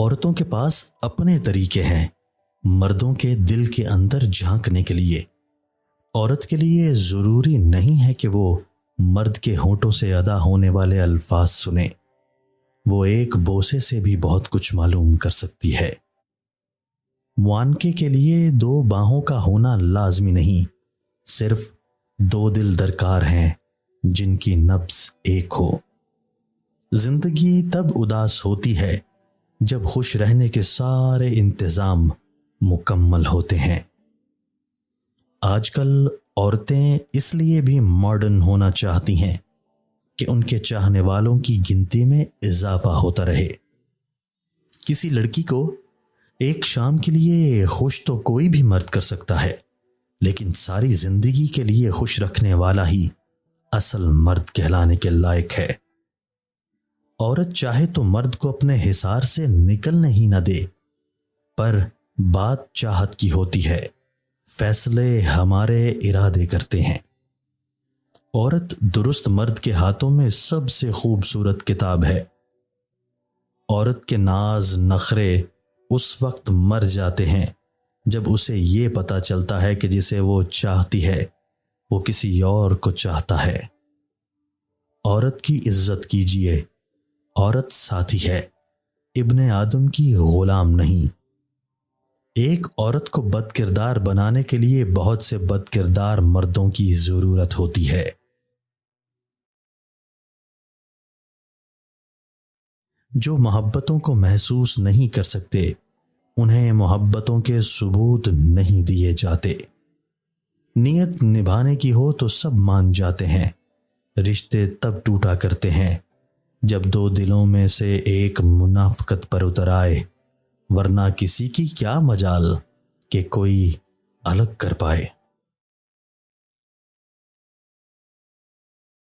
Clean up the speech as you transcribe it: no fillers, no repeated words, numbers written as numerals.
عورتوں کے پاس اپنے طریقے ہیں مردوں کے دل کے اندر جھانکنے کے لیے۔ عورت کے لیے ضروری نہیں ہے کہ وہ مرد کے ہونٹوں سے ادا ہونے والے الفاظ سنے، وہ ایک بوسے سے بھی بہت کچھ معلوم کر سکتی ہے۔ معانقے کے لیے دو باہوں کا ہونا لازمی نہیں، صرف دو دل درکار ہیں جن کی نبض ایک ہو۔ زندگی تب اداس ہوتی ہے جب خوش رہنے کے سارے انتظام مکمل ہوتے ہیں۔ آج کل عورتیں اس لیے بھی ماڈرن ہونا چاہتی ہیں کہ ان کے چاہنے والوں کی گنتی میں اضافہ ہوتا رہے۔ کسی لڑکی کو ایک شام کے لیے خوش تو کوئی بھی مرد کر سکتا ہے، لیکن ساری زندگی کے لیے خوش رکھنے والا ہی اصل مرد کہلانے کے لائق ہے۔ عورت چاہے تو مرد کو اپنے حصار سے نکلنے ہی نہ دے، پر بات چاہت کی ہوتی ہے، فیصلے ہمارے ارادے کرتے ہیں۔ عورت درست مرد کے ہاتھوں میں سب سے خوبصورت کتاب ہے۔ عورت کے ناز نخرے اس وقت مر جاتے ہیں جب اسے یہ پتہ چلتا ہے کہ جسے وہ چاہتی ہے وہ کسی اور کو چاہتا ہے۔ عورت کی عزت کیجیے، عورت ساتھی ہے، ابن آدم کی غلام نہیں۔ ایک عورت کو بد کردار بنانے کے لیے بہت سے بد کردار مردوں کی ضرورت ہوتی ہے۔ جو محبتوں کو محسوس نہیں کر سکتے انہیں محبتوں کے ثبوت نہیں دیے جاتے۔ نیت نبھانے کی ہو تو سب مان جاتے ہیں، رشتے تب ٹوٹا کرتے ہیں جب دو دلوں میں سے ایک منافقت پر اتر آئے، ورنہ کسی کی کیا مجال کہ کوئی الگ کر پائے۔